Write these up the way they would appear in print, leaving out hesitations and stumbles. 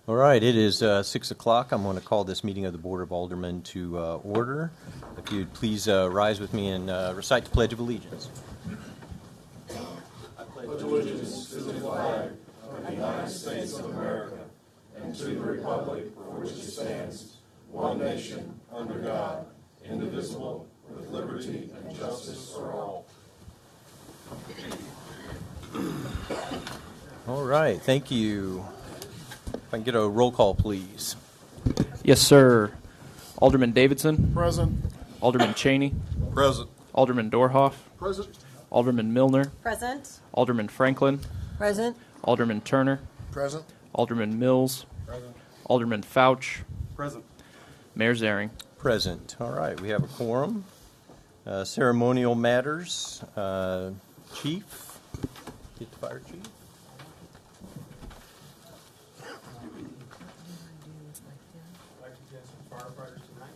All right, it is 6 o'clock. I'm going to call this meeting of the Board of Aldermen to order. If you'd please rise with me and recite the Pledge of Allegiance. I pledge allegiance to the flag of the United States of America and to the republic for which it stands, one nation, under God, indivisible, with liberty and justice for all. All right, thank you. If I can get a roll call, please. Yes, sir. Alderman Davidson. Present. Alderman Cheney. Present. Alderman Dorhoff. Present. Alderman Milner. Present. Alderman Franklin. Present. Alderman Turner. Present. Alderman Mills. Present. Alderman Fouch. Present. Mayor Zaring. Present. All right, we have a quorum. Ceremonial matters. Chief. Get the fire chief. Firefighters tonight.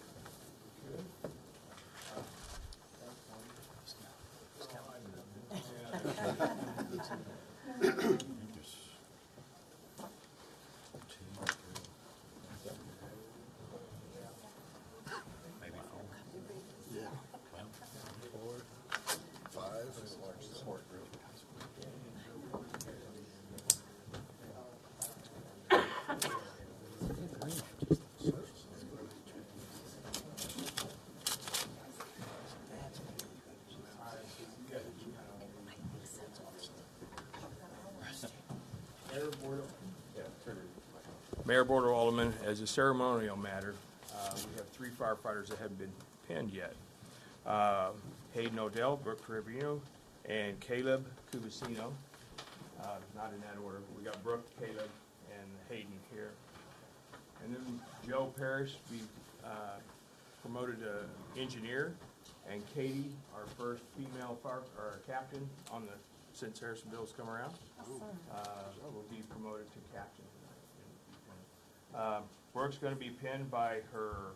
Mayor, Board of Aldermen, as a ceremonial matter, we have 3 firefighters that haven't been pinned yet. Hayden Odell, Brooke Trevino, and Caleb Cubicino. Not in that order. We got Brooke, Caleb, and Hayden here. And then Joe Parrish be promoted to engineer, and Katie, our first female captain on the since Harrisonville's come around, will be promoted to captain. Brooke's going to be pinned by her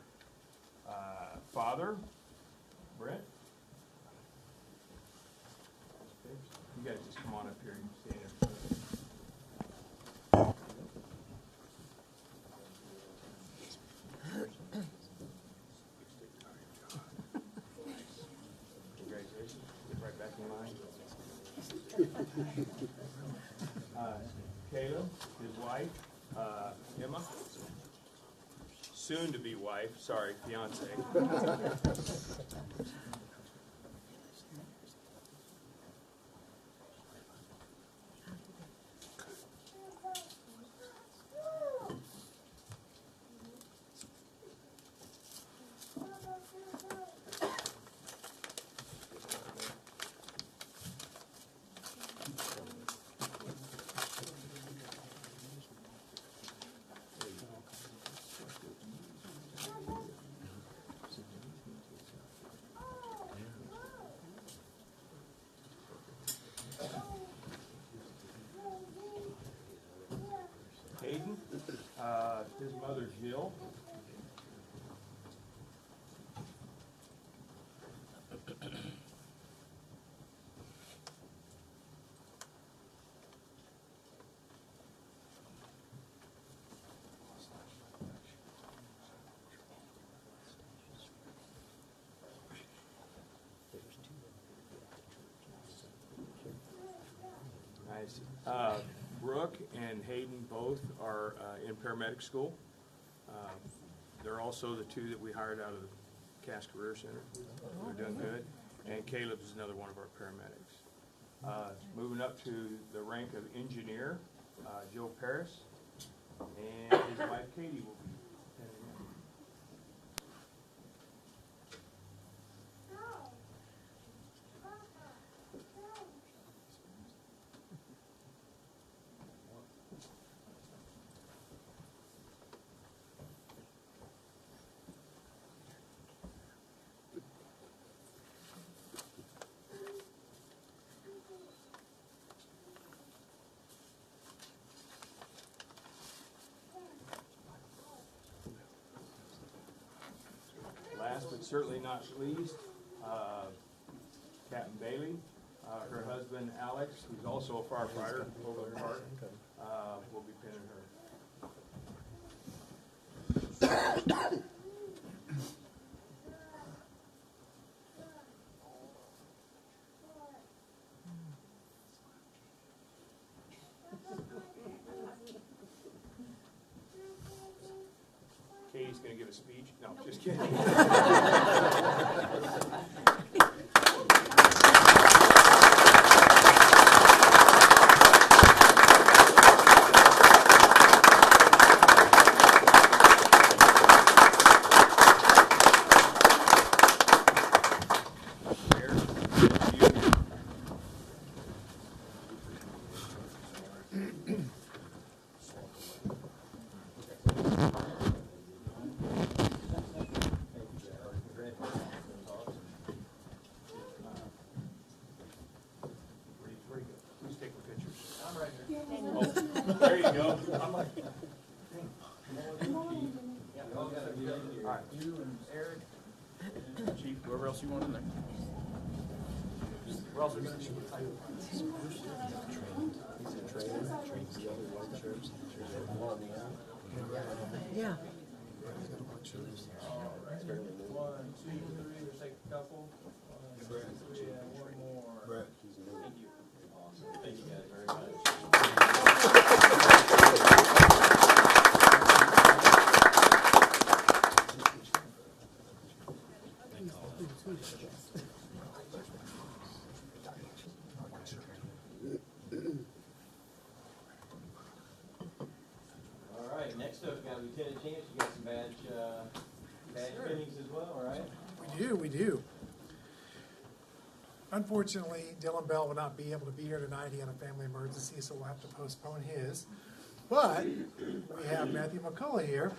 father, Brent. You guys just come on up here and stand up. Congratulations. Get right back in line. Caleb, his wife, Emma. Soon to be wife, sorry, fiance. Hayden, his mother Jill. Nice. Brooke and Hayden both are in paramedic school. They're also the 2 that we hired out of the Cass Career Center. They're doing good. And Caleb is another one of our paramedics. Moving up to the rank of engineer, Joe Paris, and his wife Katie will be heading in. Last but certainly not least, Captain Bailey, her husband Alex, who's also a firefighter, will be pinning her. Katie's going to give a speech. No, just kidding. Who's taking pictures? I'm right here. Oh, there you go. I'm like, all right. You and Eric, Chief, whoever else you want in there. Where else are you going to Yeah. 1, 2, 3, let's take a couple. 1, 2, 3, and one more. Thank you. Awesome. Thank you guys very much. All right, next up, we got Lieutenant Chance. You got some badge fittings as well, all right? We do. Unfortunately, Dylan Bell will not be able to be here tonight. He had a family emergency, so we'll have to postpone his. But we have Matthew McCullough here,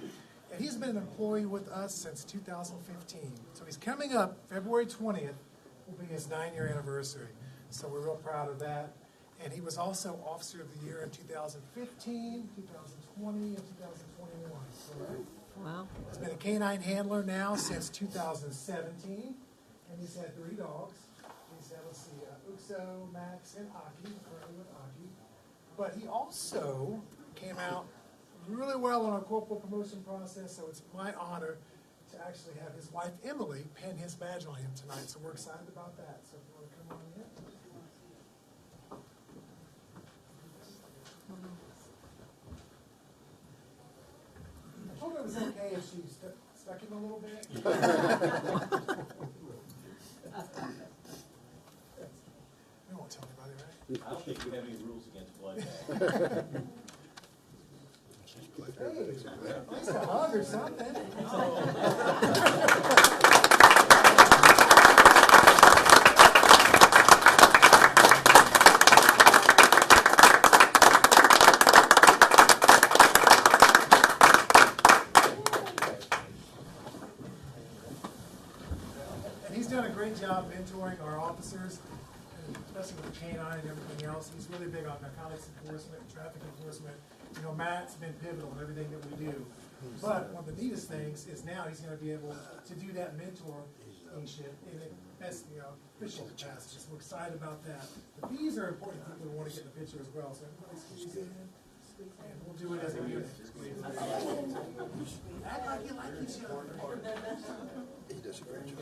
and he's been an employee with us since 2015. So he's coming up, February 20th, will be his 9-year anniversary. So we're real proud of that. And he was also Officer of the Year in 2015, 2020, and 2021. So Wow. he's been a canine handler now since 2017, and he's had 3 dogs. He's had, let's see, Uxo, Max, and Aki, currently with Aki. But he also came out really well on our corporal promotion process, so it's my honor to actually have his wife, Emily, pin his badge on him tonight. So we're excited about that. So if you want to come on in. I told her it was okay if she stuck him a little bit. You won't tell anybody, right? I don't think we have any rules against blood. Hey, at least a hug or something. And he's done a great job mentoring our officers, and especially with canine and everything else. He's really big on narcotics enforcement and traffic enforcement. You know, Matt's been pivotal in everything that we do. But one of the neatest things is now he's going to be able to do that mentorship in a best, official capacity. So we're excited about that. But these are important people who want to get in the picture as well. So everybody squeeze in, and we'll do it as a unit. Act like you like each other. He does a great job.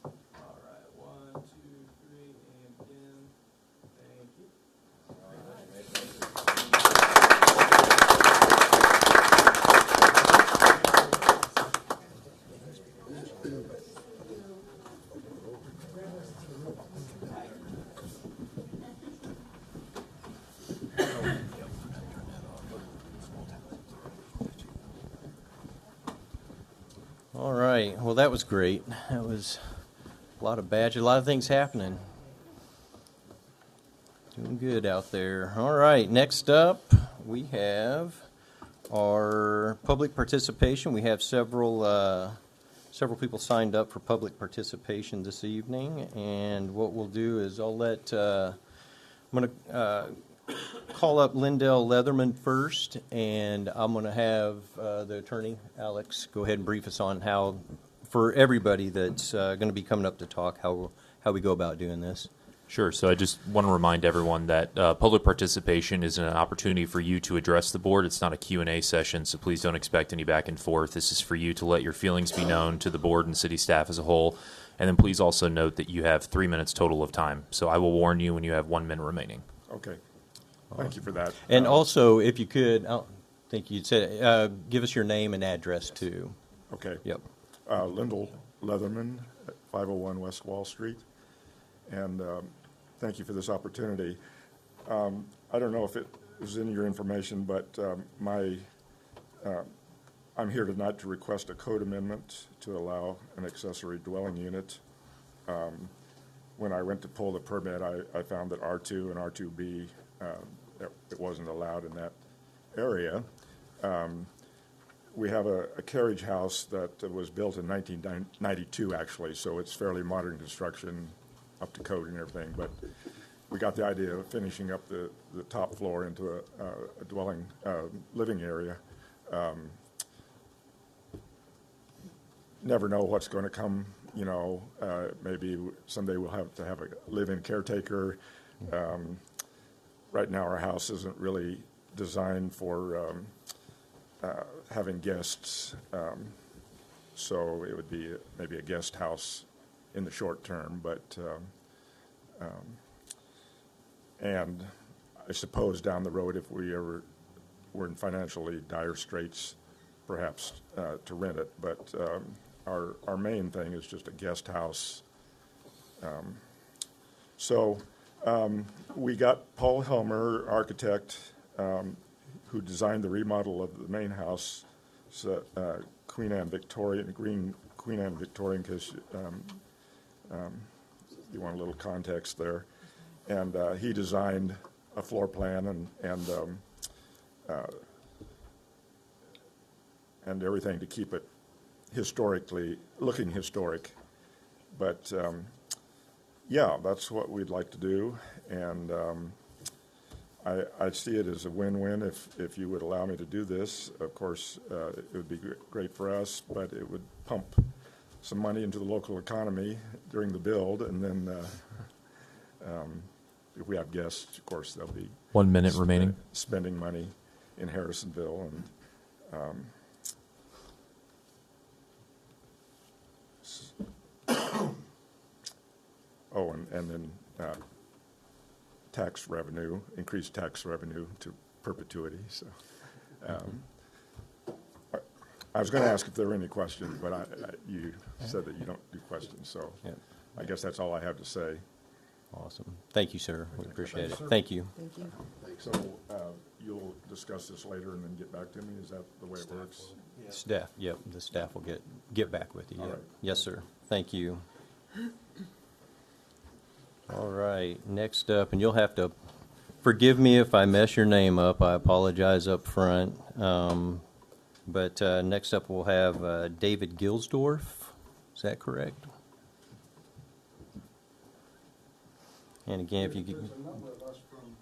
All right, 1, 2, 3, and begin. Thank you. All right, well, that was great. That was a lot of badges, a lot of things happening. Doing good out there. All right, next up, we have our public participation. We have several people signed up for public participation this evening, and what we'll do is I'm going to call up Lindell Leatherman first, and I'm going to have the attorney, Alex, go ahead and brief us on how, for everybody that's going to be coming up to talk, how we go about doing this. Sure. So I just want to remind everyone that public participation is an opportunity for you to address the board. It's not a Q&A session, so please don't expect any back and forth. This is for you to let your feelings be known to the board and city staff as a whole. And then please also note that you have 3 minutes total of time. So I will warn you when you have 1 minute remaining. Okay. Thank you for that. And also, if you could, I think you'd say, give us your name and address too. Okay. Yep. Lyndall Leatherman at 501 West Wall Street. And thank you for this opportunity. I don't know if it is in your information, but I'm here tonight to request a code amendment to allow an accessory dwelling unit. When I went to pull the permit, I found that R2 and R2B, it wasn't allowed in that area. We have a carriage house that was built in 1992, actually, so it's fairly modern construction, up to code and everything. But we got the idea of finishing up the top floor into a dwelling, living area. Never know what's going to come, you know. Maybe someday we'll have to have a live-in caretaker. Right now our house isn't really designed for having guests, so it would be maybe a guest house in the short term, but and I suppose down the road, if we ever were in financially dire straits, perhaps to rent it. But our main thing is just a guest house. So we got Paul Helmer, architect, who designed the remodel of the main house, Queen Anne Victorian, green Queen Anne Victorian, because you want a little context there. And he designed a floor plan and everything to keep it looking historic. But yeah, that's what we'd like to do. And I see it as a win-win if you would allow me to do this. Of course, it would be great for us, but it would pump some money into the local economy during the build, and then if we have guests, of course, they'll be 1 minute remaining. Spending money in Harrisonville, and and then tax revenue, increased tax revenue to perpetuity. So I was going to ask if there were any questions, but you said that you don't do questions, so Yep. I guess that's all I have to say. Awesome. Thank you, sir. We appreciate it. Thank you. Thank you. So you'll discuss this later and then get back to me? Is that the way it works? Staff, yep, the staff will get back with you. All Yep. right. Yes, sir. Thank you. All right, next up, and you'll have to forgive me if I mess your name up. I apologize up front. But next up, we'll have David Gilsdorf. Is that correct? And again, if you could. There's a number of us from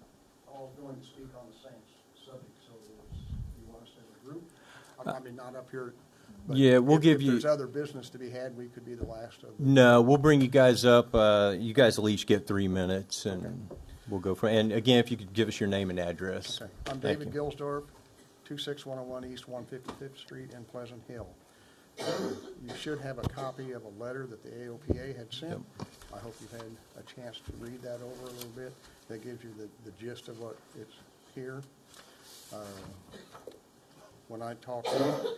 all going to speak on the same subject, so you want us as a group? I mean, not up here. But Yeah, we'll if give you. there's other business to be had, we could be the last of them. No, we'll bring you guys up. You guys will each get 3 minutes, and we'll go for. And again, if you could give us your name and address. Okay. I'm Thank David you. Gilsdorf, 26101 East 155th Street in Pleasant Hill. You should have a copy of a letter that the AOPA had sent. I hope you've had a chance to read that over a little bit. That gives you the gist of what it's here. When I talked to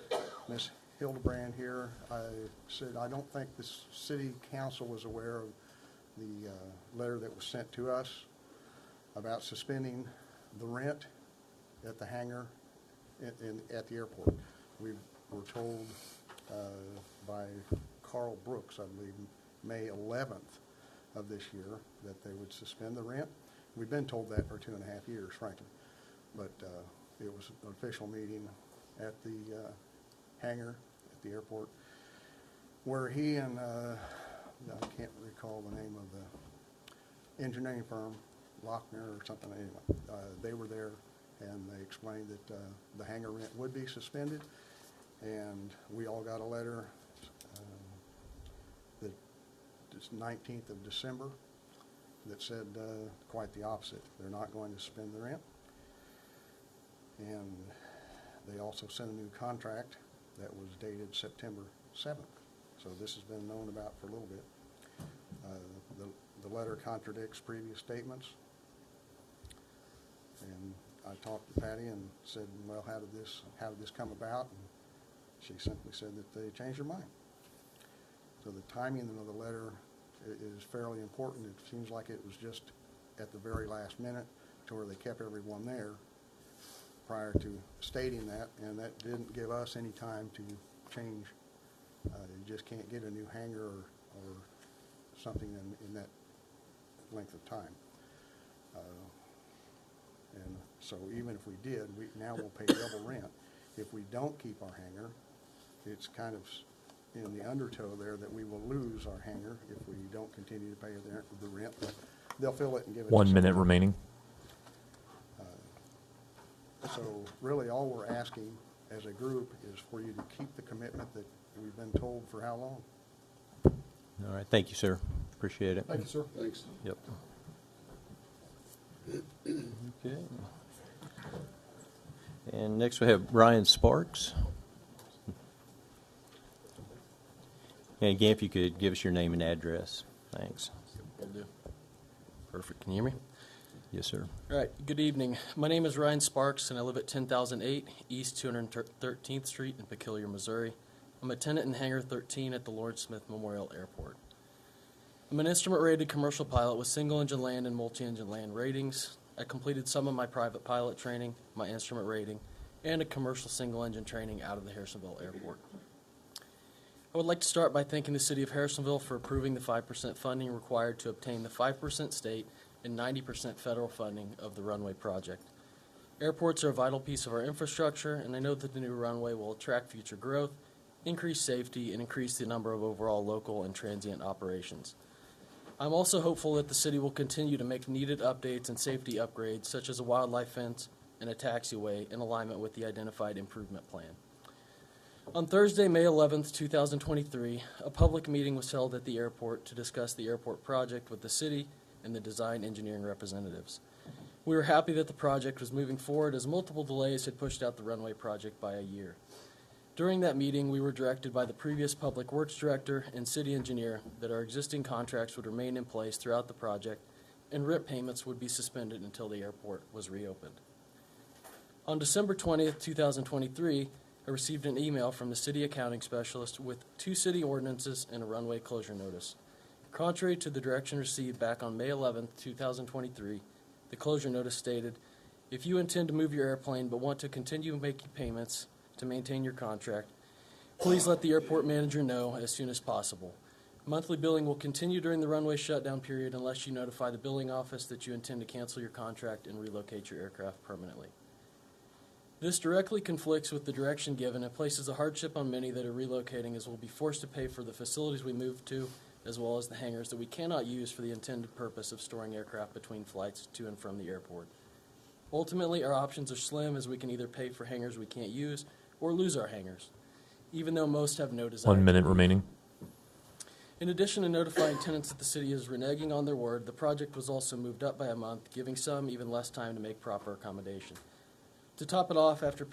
Ms. Hildebrand here, I said I don't think the city council was aware of the letter that was sent to us about suspending the rent at the hangar at the airport. We were told by Carl Brooks, I believe, May 11th of this year, that they would suspend the rent. We've been told that for 2.5 years, frankly. But it was an official meeting at the hangar at the airport where he and, I can't recall the name of the engineering firm, Lochner or something, anyway. They were there and they explained that the hangar rent would be suspended. And we all got a letter the 19th of December that said quite the opposite. They're not going to suspend the rent. And they also sent a new contract that was dated September 7th. So this has been known about for a little bit. The letter contradicts previous statements. And I talked to Patty and said, well, how did this come about? And she simply said that they changed their mind. So the timing of the letter is fairly important. It seems like it was just at the very last minute to where they kept everyone there prior to stating that, and that didn't give us any time to change. You just can't get a new hangar or something in that length of time. And so even if we did, now we'll pay double rent. If we don't keep our hangar, it's kind of in the undertow there that we will lose our hangar if we don't continue to pay the rent. But they'll fill it and give it to 1 minute someone. remaining. So really all we're asking as a group is for you to keep the commitment that we've been told for how long. All right, thank you, sir. Appreciate it. Thank you, sir. Thanks. Yep. Okay. And next we have Ryan Sparks. And again, if you could give us your name and address. Thanks. Will do. Perfect. Can you hear me? Yes, sir. All right. Good evening. My name is Ryan Sparks, and I live at 10,008 East 213th Street in Peculiar, Missouri. I'm a tenant in Hangar 13 at the Lawrence Smith Memorial Airport. I'm an instrument-rated commercial pilot with single-engine land and multi-engine land ratings. I completed some of my private pilot training, my instrument rating, and a commercial single-engine training out of the Harrisonville Airport. I would like to start by thanking the City of Harrisonville for approving the 5% funding required to obtain the 5% state and 90% federal funding of the runway project. Airports are a vital piece of our infrastructure, and I know that the new runway will attract future growth, increase safety, and increase the number of overall local and transient operations. I'm also hopeful that the city will continue to make needed updates and safety upgrades, such as a wildlife fence and a taxiway, in alignment with the identified improvement plan. On Thursday, May 11th, 2023, a public meeting was held at the airport to discuss the airport project with the city and the design engineering representatives. We were happy that the project was moving forward, as multiple delays had pushed out the runway project by a year. During that meeting, we were directed by the previous Public Works Director and City Engineer that our existing contracts would remain in place throughout the project and rent payments would be suspended until the airport was reopened. On December 20th, 2023, I received an email from the City Accounting Specialist with 2 city ordinances and a runway closure notice. Contrary to the direction received back on May 11th, 2023, the closure notice stated, if you intend to move your airplane but want to continue making payments to maintain your contract, please let the airport manager know as soon as possible. Monthly billing will continue during the runway shutdown period unless you notify the billing office that you intend to cancel your contract and relocate your aircraft permanently. This directly conflicts with the direction given and places a hardship on many that are relocating, as we'll be forced to pay for the facilities we move to, as well as the hangars that we cannot use for the intended purpose of storing aircraft between flights to and from the airport. Ultimately, our options are slim, as we can either pay for hangars we can't use or lose our hangars, even though most have no desire. 1 minute remaining. In addition to notifying tenants that the city is reneging on their word, the project was also moved up by a month, giving some even less time to make proper accommodation. To top it off, after